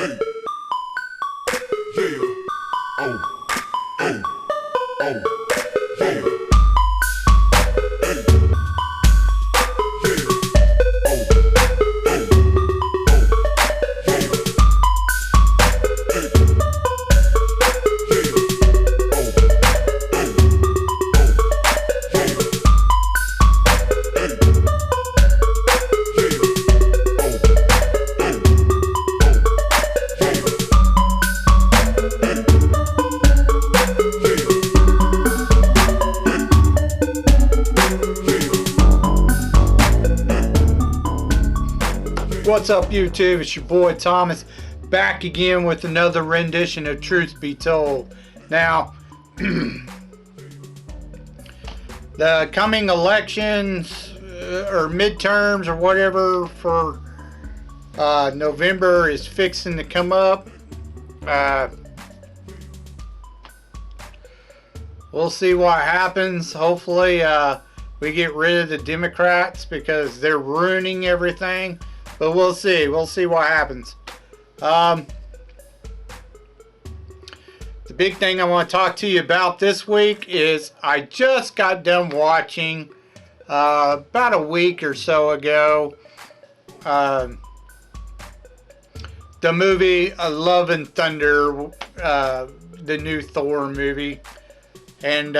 Hey, yeah, oh, oh, oh, yeah. What's up, YouTube? It's your boy Thomas, back again with another rendition of Truth Be Told. Now, the coming elections or midterms or whatever for November is fixing to come up. We'll see what happens. Hopefully, we get rid of the Democrats because they're ruining everything. But we'll see. We'll see what happens. The big thing I want to talk to you about this week is I just got done watching about a week or so ago the movie Love and Thunder, the new Thor movie. And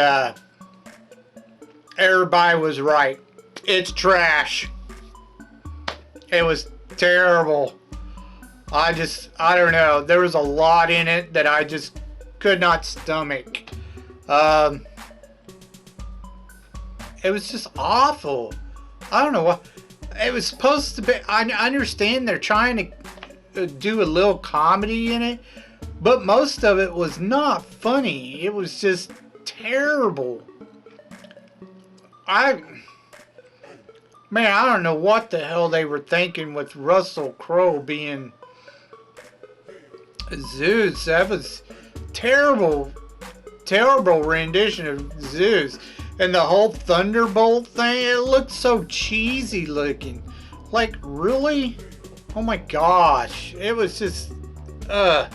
everybody was right. It's trash. It was terrible. I don't know. There was a lot in it that I just could not stomach. It was just awful. I don't know what. It was supposed to be. I understand they're trying to do a little comedy in it, but most of it was not funny. It was just terrible. Man, I don't know what the hell they were thinking with Russell Crowe being Zeus. That was terrible, terrible rendition of Zeus. And the whole Thunderbolt thing, it looked so cheesy looking. Like, really? Oh my gosh. It was just, I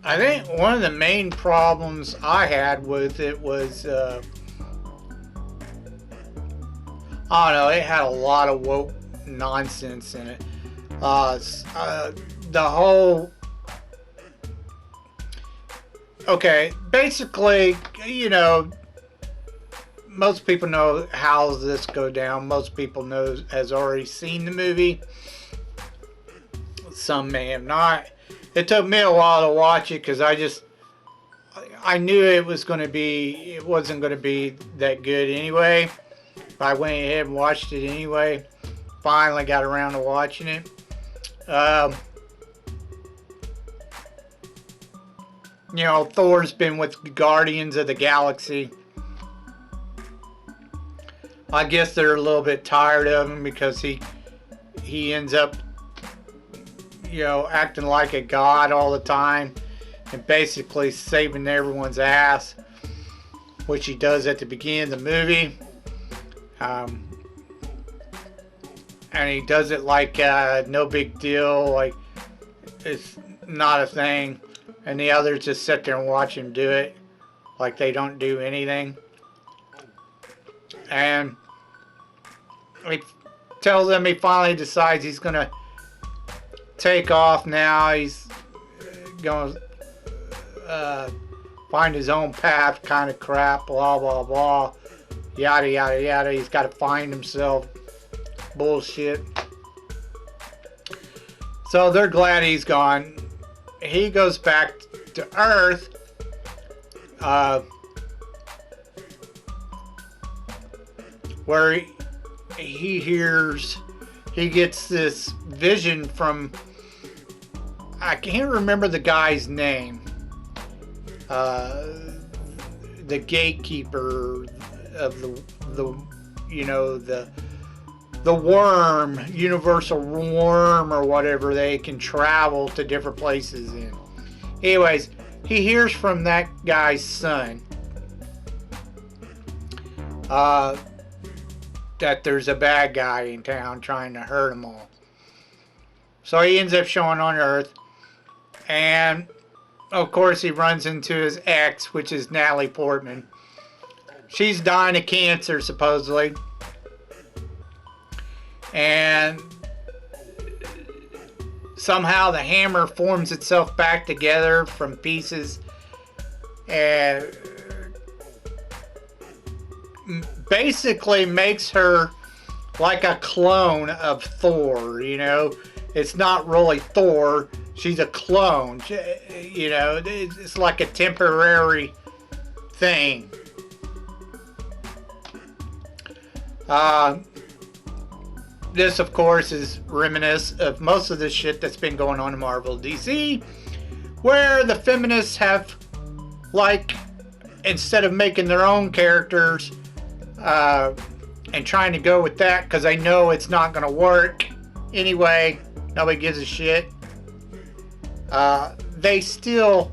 think one of the main problems I had with it was, I don't know, it had a lot of woke nonsense in it. The whole... Okay, basically, you know, most people know how this go down. Most people has already seen the movie. Some may have not. It took me a while to watch it because I knew it wasn't going to be that good anyway. I went ahead and watched it anyway. Finally got around to watching it. You know, Thor's been with Guardians of the Galaxy. I guess they're a little bit tired of him because he ends up, you know, acting like a god all the time and basically saving everyone's ass, which he does at the beginning of the movie. And he does it like no big deal, like it's not a thing, and the others just sit there and watch him do it like they don't do anything. And he tells them he finally decides he's gonna take off now. He's gonna find his own path, kind of crap, blah blah blah, yada yada yada. He's got to find himself, bullshit. So they're glad he's gone. He goes back to Earth, where he gets this vision from, I can't remember the guy's name, the gatekeeper of the worm, universal worm or whatever. They can travel to different places in. Anyways, he hears from that guy's son, that there's a bad guy in town trying to hurt them all. So he ends up showing on Earth, and of course he runs into his ex, which is Natalie Portman. She's dying of cancer, supposedly. And somehow the hammer forms itself back together from pieces and basically makes her like a clone of Thor, you know. It's not really Thor. She's a clone. You know, it's like a temporary thing. This, of course, is reminiscent of most of the shit that's been going on in Marvel DC, where the feminists have, like, instead of making their own characters and trying to go with that, because they know it's not going to work anyway, nobody gives a shit, they steal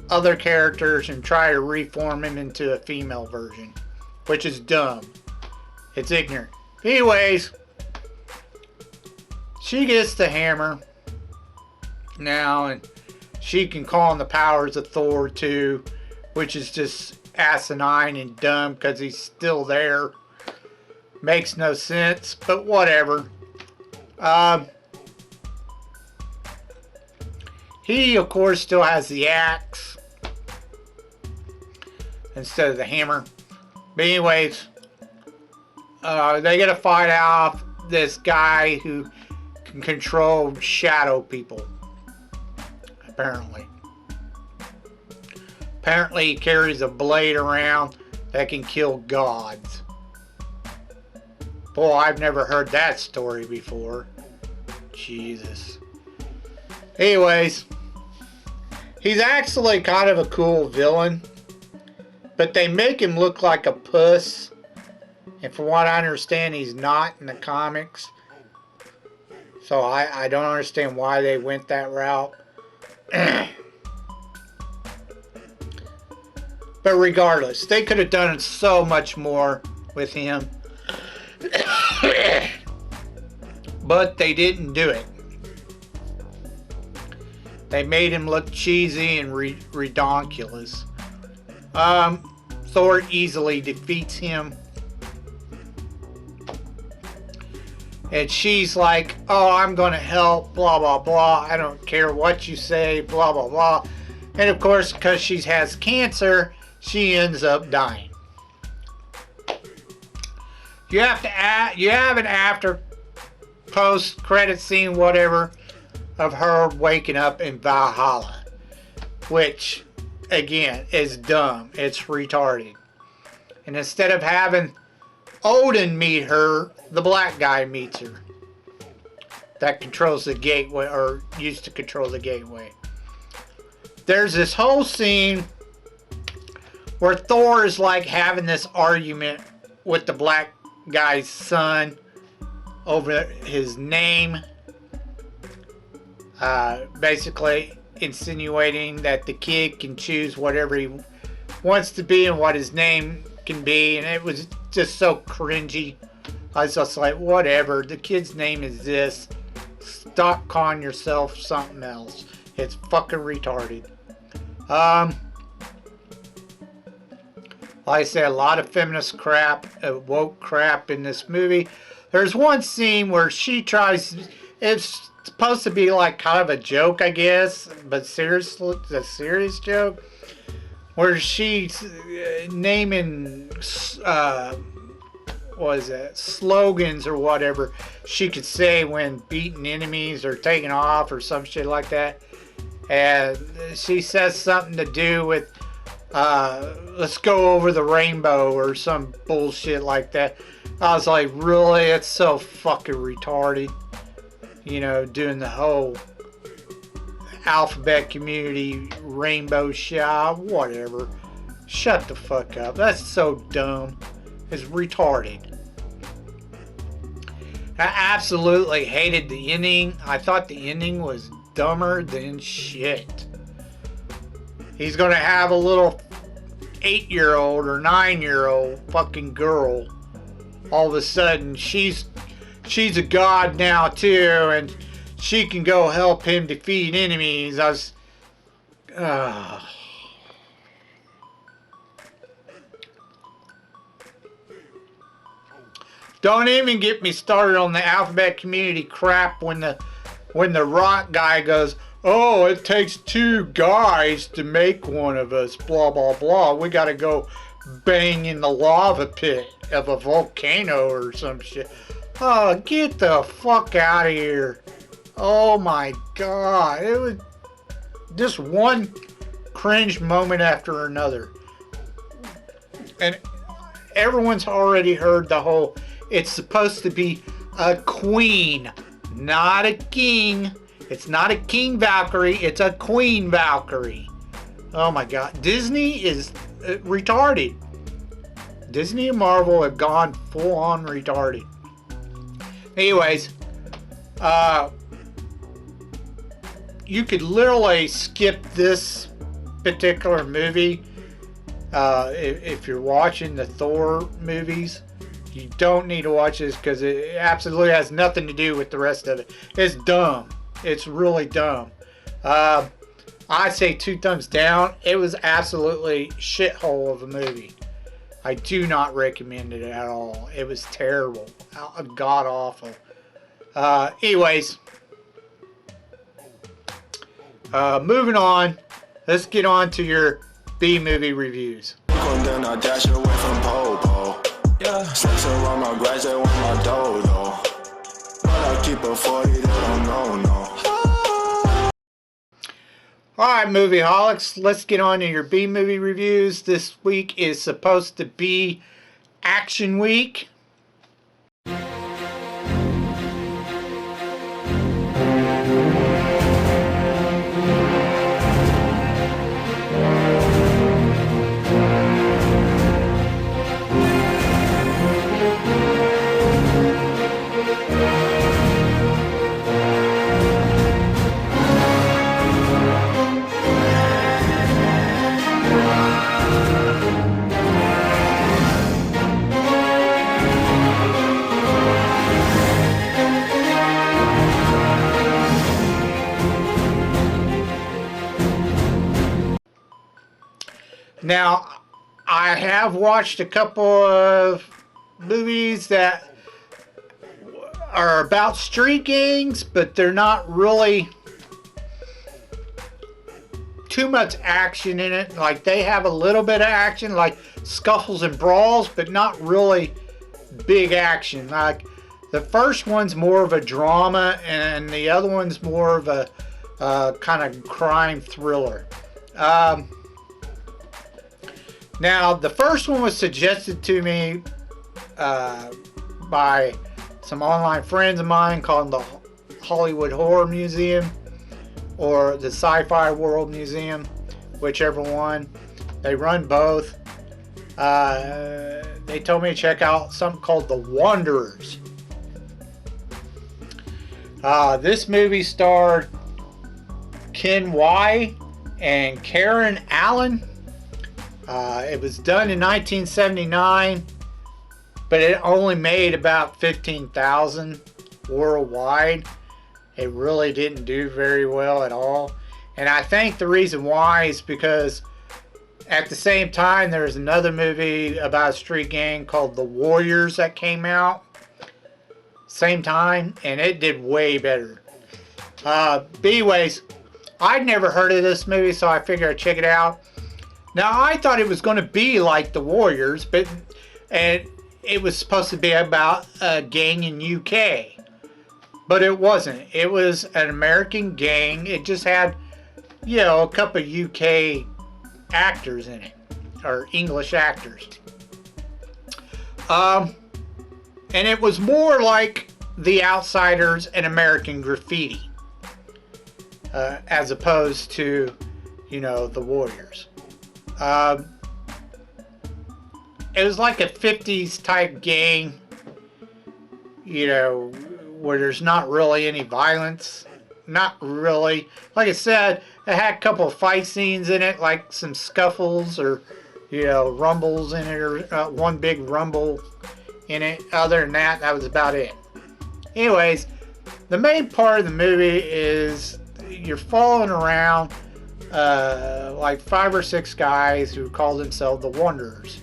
other characters and try to reform them into a female version, which is dumb. It's ignorant. Anyways, she gets the hammer now, and she can call on the powers of Thor too, which is just asinine and dumb because he's still there. Makes no sense, but whatever. He, of course, still has the axe instead of the hammer. But anyways, they get to fight off this guy who can control shadow people. Apparently he carries a blade around that can kill gods. Boy, I've never heard that story before. Jesus. Anyways, he's actually kind of a cool villain, but they make him look like a puss. And from what I understand, he's not in the comics. So I don't understand why they went that route. But regardless, they could have done so much more with him. But they didn't do it. They made him look cheesy and redonkulous. Thor easily defeats him. And she's like, oh, I'm going to help, blah, blah, blah. I don't care what you say, blah, blah, blah. And of course, because she has cancer, she ends up dying. You have an after post credit scene, whatever, of her waking up in Valhalla, which again is dumb. It's retarded. And instead of having Odin meet her, the black guy meets her. That controls the gateway, or used to control the gateway. There's this whole scene where Thor is like having this argument with the black guy's son over his name. Basically insinuating that the kid can choose whatever he wants to be and what his name can be. And it was just so cringy. I was just like, whatever. The kid's name is this. Stop calling yourself something else. It's fucking retarded. Like I said, a lot of feminist crap, woke crap in this movie. There's one scene where she tries, it's supposed to be like kind of a joke, I guess, but seriously, it's a serious joke, where she's naming, what is that, slogans or whatever she could say when beating enemies or taking off or some shit like that. And she says something to do with, let's go over the rainbow or some bullshit like that. I was like, really? It's so fucking retarded. You know, doing the whole alphabet community rainbow shot, whatever. Shut the fuck up. That's so dumb. It's retarded. I absolutely hated the ending. I thought the ending was dumber than shit. He's gonna have a little 8-year-old or 9-year-old fucking girl all of a sudden she's a god now too, and she can go help him defeat enemies. Don't even get me started on the alphabet community crap when the rock guy goes, oh, it takes 2 guys to make one of us, blah, blah, blah. We gotta go bang in the lava pit of a volcano or some shit. Oh, get the fuck out of here. Oh my God. It was just one cringe moment after another. And everyone's already heard the whole, it's supposed to be a queen, not a king. It's not a King Valkyrie, it's a Queen Valkyrie. Oh my God. Disney is retarded. Disney and Marvel have gone full on retarded. Anyways, you could literally skip this particular movie if you're watching the Thor movies. You don't need to watch this because it absolutely has nothing to do with the rest of it. It's dumb. It's really dumb. I say 2 thumbs down. It was absolutely shithole of a movie. I do not recommend it at all. It was terrible. God awful. Anyways. Moving on. Let's get on to your B-movie reviews. Then I dash away from Popo. Yeah, sex around my graduate with my dodo. But I keep a 40, they don't know, no. Alright, movieaholics, let's get on to your B-movie reviews. This week is supposed to be Action Week. Now, I have watched a couple of movies that are about street gangs, but they're not really too much action in it. Like, they have a little bit of action, like scuffles and brawls, but not really big action. Like, the first one's more of a drama, and the other one's more of a kind of crime thriller. Now, the first one was suggested to me by some online friends of mine called the Hollywood Horror Museum or the Sci-Fi World Museum, whichever one. They run both. They told me to check out something called The Wanderers. This movie starred Ken Y and Karen Allen. It was done in 1979, but it only made about 15,000 worldwide. It really didn't do very well at all. And I think the reason why is because at the same time there was another movie about a street gang called The Warriors that came out same time, and it did way better. But anyways, I'd never heard of this movie, so I figured I'd check it out. Now, I thought it was going to be like The Warriors, and it was supposed to be about a gang in UK. But it wasn't. It was an American gang. It just had, you know, a couple of UK actors in it, or English actors. And it was more like The Outsiders and American Graffiti, as opposed to, you know, The Warriors. It was like a 50s type gang, you know, where there's not really any violence. Not really. Like I said, it had a couple of fight scenes in it, like some scuffles or, you know, rumbles in it, or one big rumble in it. Other than that, that was about it. Anyways, the main part of the movie is you're following around like 5 or 6 guys who call themselves the Wanderers,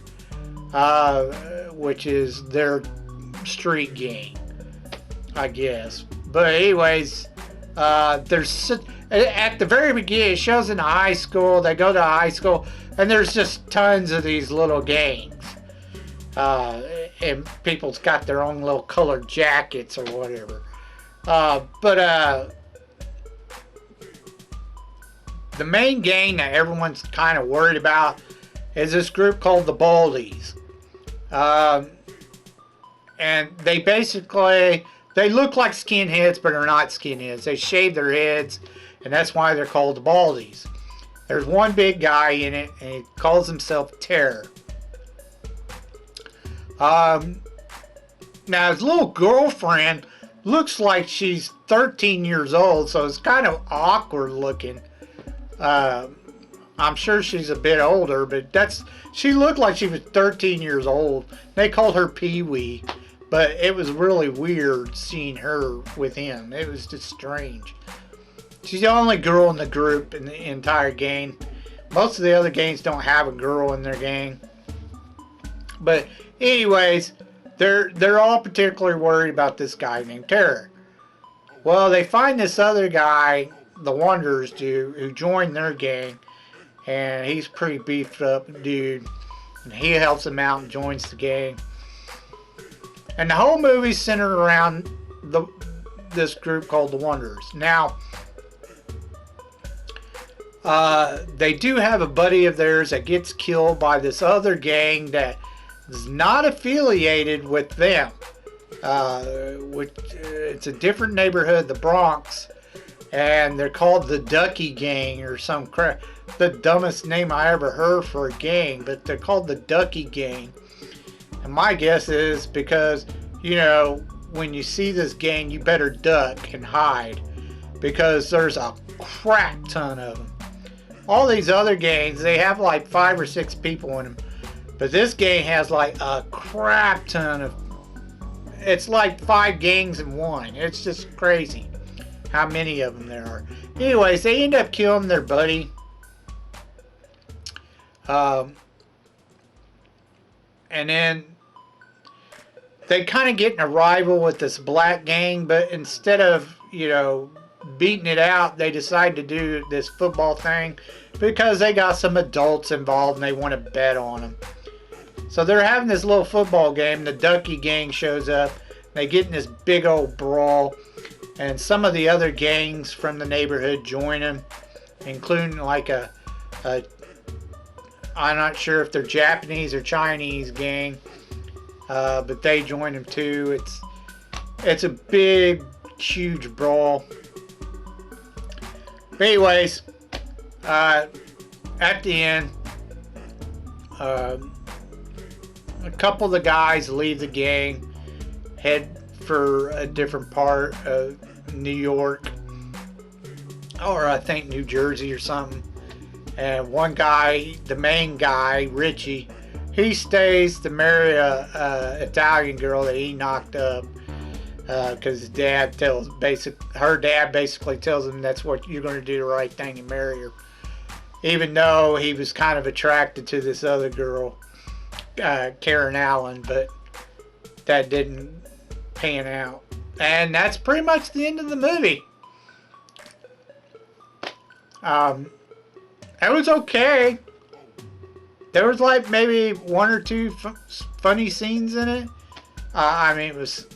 which is their street gang, I guess. But anyways, there's at the very beginning, it shows in a high school. They go to high school, and there's just tons of these little gangs. And people's got their own little colored jackets or whatever. But the main gang that everyone's kind of worried about is this group called the Baldies. And they basically, they look like skinheads, but they're not skinheads. They shave their heads, and that's why they're called the Baldies. There's one big guy in it, and he calls himself Terror. Now his little girlfriend looks like she's 13 years old, so it's kind of awkward looking. I'm sure she's a bit older, but she looked like she was 13 years old. They called her Pee Wee, but it was really weird seeing her with him. It was just strange. She's the only girl in the group in the entire gang. Most of the other gangs don't have a girl in their gang. But anyways, they're all particularly worried about this guy named Terror. Well, they find this other guy, the Wanderers do, who joined their gang, and he's pretty beefed up dude. And he helps them out and joins the gang. And the whole movie's centered around this group called the Wanderers. Now, they do have a buddy of theirs that gets killed by this other gang that is not affiliated with them. It's a different neighborhood, the Bronx, and they're called the Ducky Gang or some crap. The dumbest name I ever heard for a gang, but they're called the Ducky Gang. And my guess is because, you know, when you see this gang, you better duck and hide because there's a crap ton of them. All these other gangs, they have like 5 or 6 people in them. But this gang has like a crap ton of... It's like 5 gangs in one. It's just crazy how many of them there are. Anyways, they end up killing their buddy. And then they kind of get in a rival with this black gang, but instead of, you know, beating it out, they decide to do this football thing because they got some adults involved and they want to bet on them. So they're having this little football game. The Ducky Gang shows up. They get in this big old brawl, and some of the other gangs from the neighborhood join them, including like I'm not sure if they're Japanese or Chinese gang, but they join them too. It's a big, huge brawl. But anyways, at the end, a couple of the guys leave the gang, head for a different part of New York, or I think New Jersey or something. And one guy, the main guy, Richie, he stays to marry a Italian girl that he knocked up because her dad basically tells him that's what you're going to do, the right thing, and marry her. Even though he was kind of attracted to this other girl, Karen Allen, but that didn't pan out. And that's pretty much the end of the movie. It was okay. There was like maybe 1 or 2 funny scenes in it. I mean, it was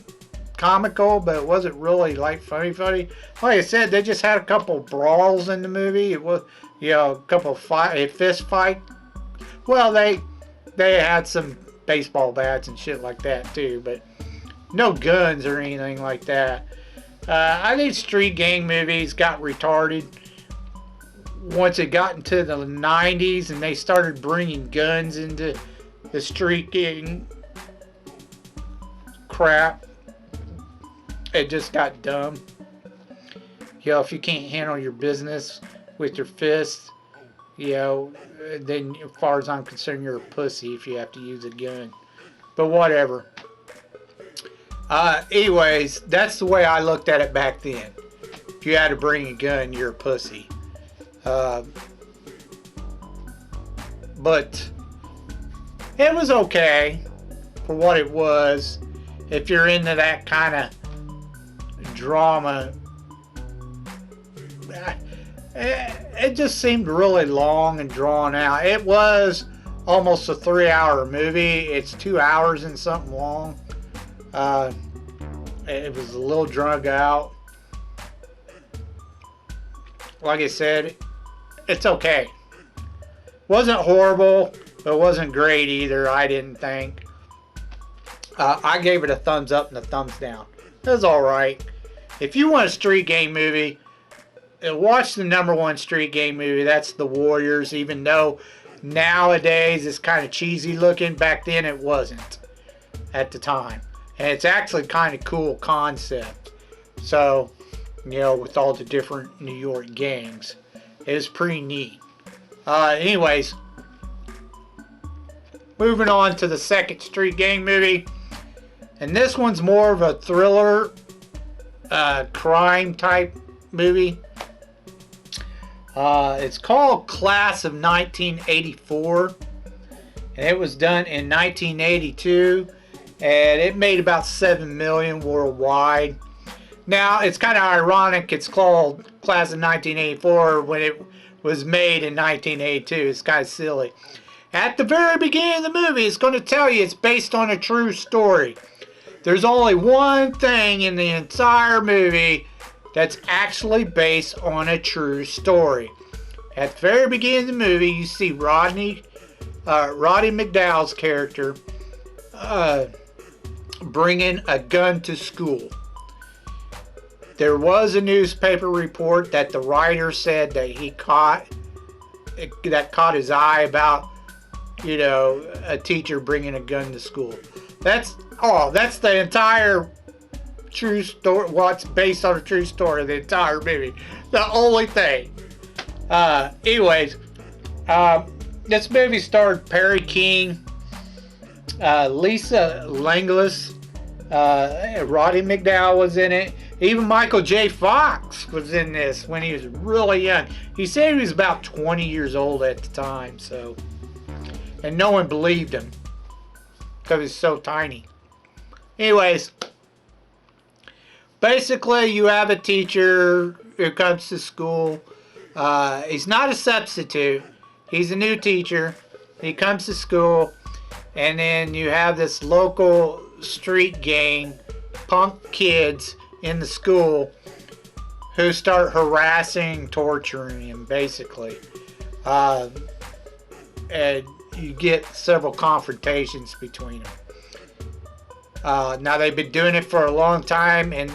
comical, but it wasn't really like funny. Like I said, they just had a couple brawls in the movie. It was, you know, a couple fist fight. Well, they had some baseball bats and shit like that too, but no guns or anything like that. I think street gang movies got retarded once it got into the 90s and they started bringing guns into the street gang crap. It just got dumb. You know, if you can't handle your business with your fists, you know, then as far as I'm concerned, you're a pussy if you have to use a gun. But whatever. Anyways, that's the way I looked at it back then. If you had to bring a gun, you're a pussy. But it was okay for what it was. If you're into that kind of drama, it just seemed really long and drawn out. It was almost a 3-hour movie. It's 2 hours and something long. It was a little drug out. Like I said, it's okay. Wasn't horrible, but it wasn't great either, I didn't think. I gave it a thumbs up and a thumbs down. It was alright. If you want a street game movie, watch the #1 street game movie. That's The Warriors, even though nowadays it's kind of cheesy looking. Back then it wasn't at the time. And it's actually kind of cool concept. So, you know, with all the different New York gangs. It was pretty neat. Anyways, moving on to the second street gang movie. And this one's more of a thriller, crime type movie. It's called Class of 1984. And it was done in 1982. And it made about 7 million worldwide. Now, it's kind of ironic it's called Class of 1984 when it was made in 1982. It's kind of silly. At the very beginning of the movie, it's going to tell you it's based on a true story. There's only one thing in the entire movie that's actually based on a true story. At the very beginning of the movie, you see Roddy McDowell's character bringing a gun to school. There was a newspaper report that the writer said that he caught his eye about, you know, a teacher bringing a gun to school. That's the entire true story. What's based on a true story of the entire movie. The only thing. Anyways, this movie starred Perry King, Lisa Langlis, Roddy McDowell was in it. Even Michael J. Fox was in this when he was really young. He said he was about 20 years old at the time, so. And no one believed him because he's so tiny. Anyways, basically you have a teacher who comes to school. He's not a substitute. He's a new teacher. He comes to school, and then you have this local street gang, punk kids in the school who start harassing, torturing him, basically. And you get several confrontations between them. Now, they've been doing it for a long time, and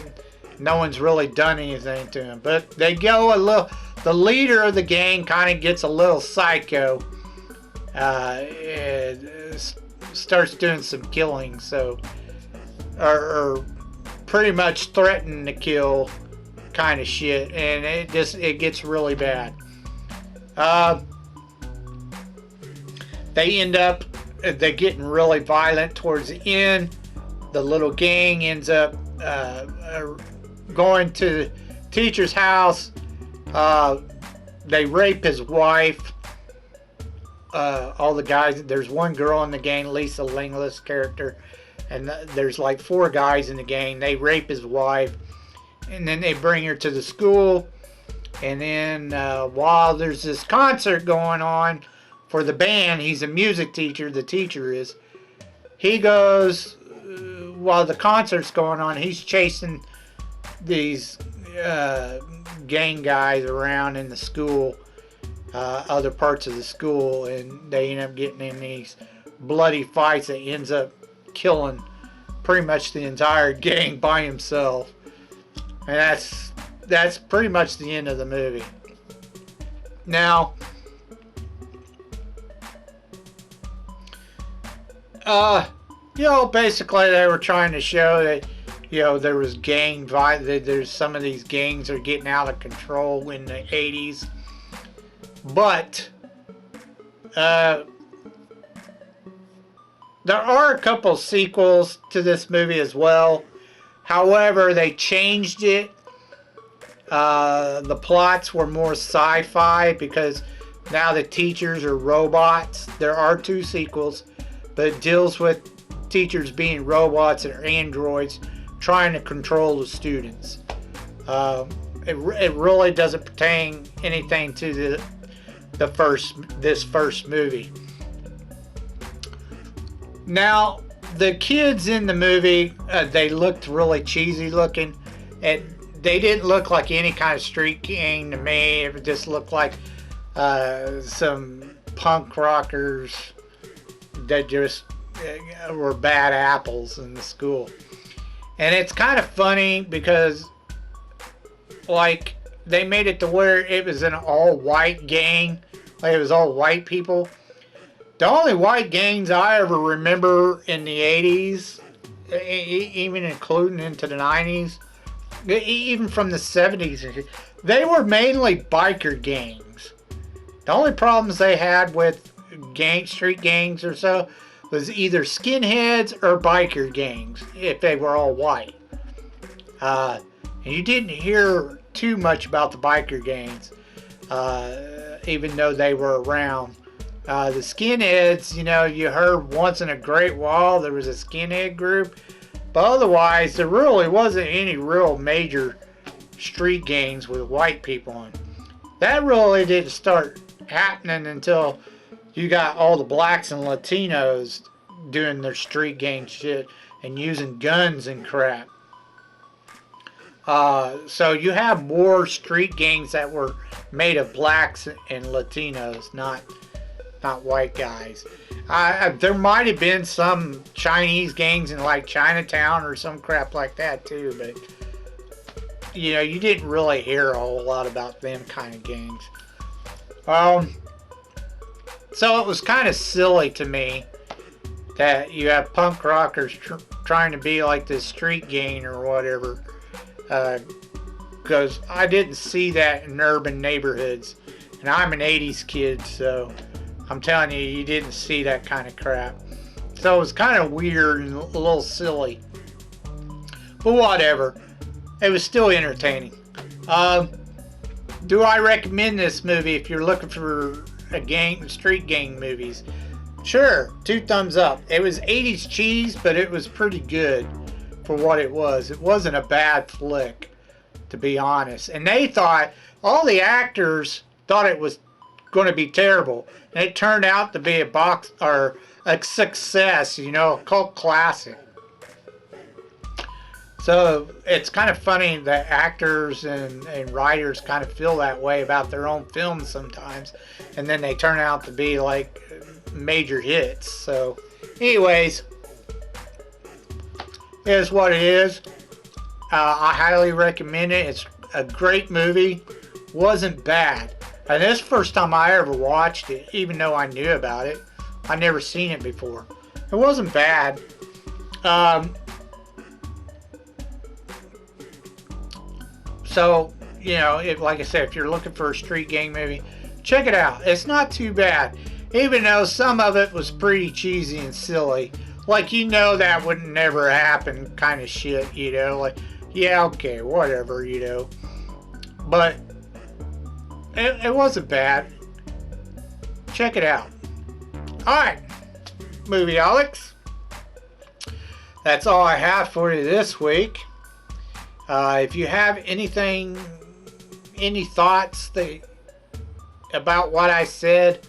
no one's really done anything to him. But they go a little... The leader of the gang kind of gets a little psycho. And starts doing some killing, so... Or pretty much threatening to kill kind of shit, and it gets really bad. They're getting really violent towards the end. The little gang ends up going to the teacher's house. They rape his wife. All the guys, there's one girl in the gang, Lisa Langlis character, and there's like 4 guys in the gang. They rape his wife, and then they bring her to the school. And then while there's this concert going on for the band, he's a music teacher, the teacher is. He goes, while the concert's going on, he's chasing these gang guys around in the school, other parts of the school, and they end up getting in these bloody fights that ends up killing pretty much the entire gang by himself. And that's pretty much the end of the movie. Now, you know, basically they were trying to show that, you know, there was gang violence. There's some of these gangs are getting out of control in the 80s. But there are a couple sequels to this movie as well. However, they changed it. The plots were more sci-fi because now the teachers are robots. There are 2 sequels, but it deals with teachers being robots or androids trying to control the students. It really doesn't pertain anything to this first movie. Now, the kids in the movie, they looked really cheesy looking, and they didn't look like any kind of street gang to me. It just looked like some punk rockers that just were bad apples in the school. And it's kind of funny because, like, they made it to where it was an all-white gang. Like, it was all white people. The only white gangs I ever remember in the 80s, even including into the 90s, even from the 70s, they were mainly biker gangs. The only problems they had with street gangs or so was either skinheads or biker gangs, if they were all white. And you didn't hear too much about the biker gangs, even though they were around. The skinheads, you know, you heard once in a great while there was a skinhead group, but otherwise there really wasn't any real major street gangs with white people in. That really didn't start happening until you got all the blacks and Latinos doing their street gang shit and using guns and crap. So you have more street gangs that were made of blacks and Latinos, not white guys. There might have been some Chinese gangs in like Chinatown or some crap like that too, but you know, you didn't really hear a whole lot about them kind of gangs. So it was kind of silly to me that you have punk rockers trying to be like this street gang or whatever, because I didn't see that in urban neighborhoods, and I'm an 80s kid, so I'm telling you, you didn't see that kind of crap. So it was kind of weird and a little silly. But whatever. It was still entertaining. Do I recommend this movie if you're looking for street gang movies? Sure, 2 thumbs up. It was 80s cheese, but it was pretty good for what it was. It wasn't a bad flick, to be honest. And they thought, all the actors thought it was going to be terrible, and it turned out to be a success, you know, a cult classic. So it's kind of funny that actors and writers kind of feel that way about their own films sometimes, and then they turn out to be like major hits. So anyways, it is what it is. I highly recommend it. It's a great movie. Wasn't bad. And this is the first time I ever watched it, even though I knew about it. I'd never seen it before. It wasn't bad. So, you know, like I said, if you're looking for a street gang movie, check it out. It's not too bad, even though some of it was pretty cheesy and silly. Like, you know, that would never happen kind of shit, you know. Like, yeah, okay, whatever, you know. But it wasn't bad. Check it out. Alright, Movieaholics. That's all I have for you this week. If you have any thoughts about what I said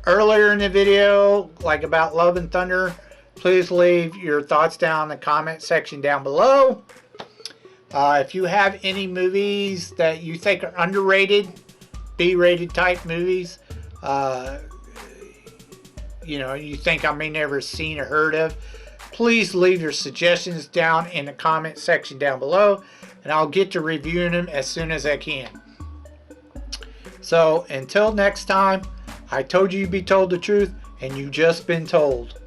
earlier in the video, like about Love and Thunder, please leave your thoughts down in the comment section down below. If you have any movies that you think are underrated, B-rated type movies, you know, you think I may never seen or heard of, please leave your suggestions down in the comment section down below, and I'll get to reviewing them as soon as I can. So until next time, I told you you'd be told the truth, and you just been told.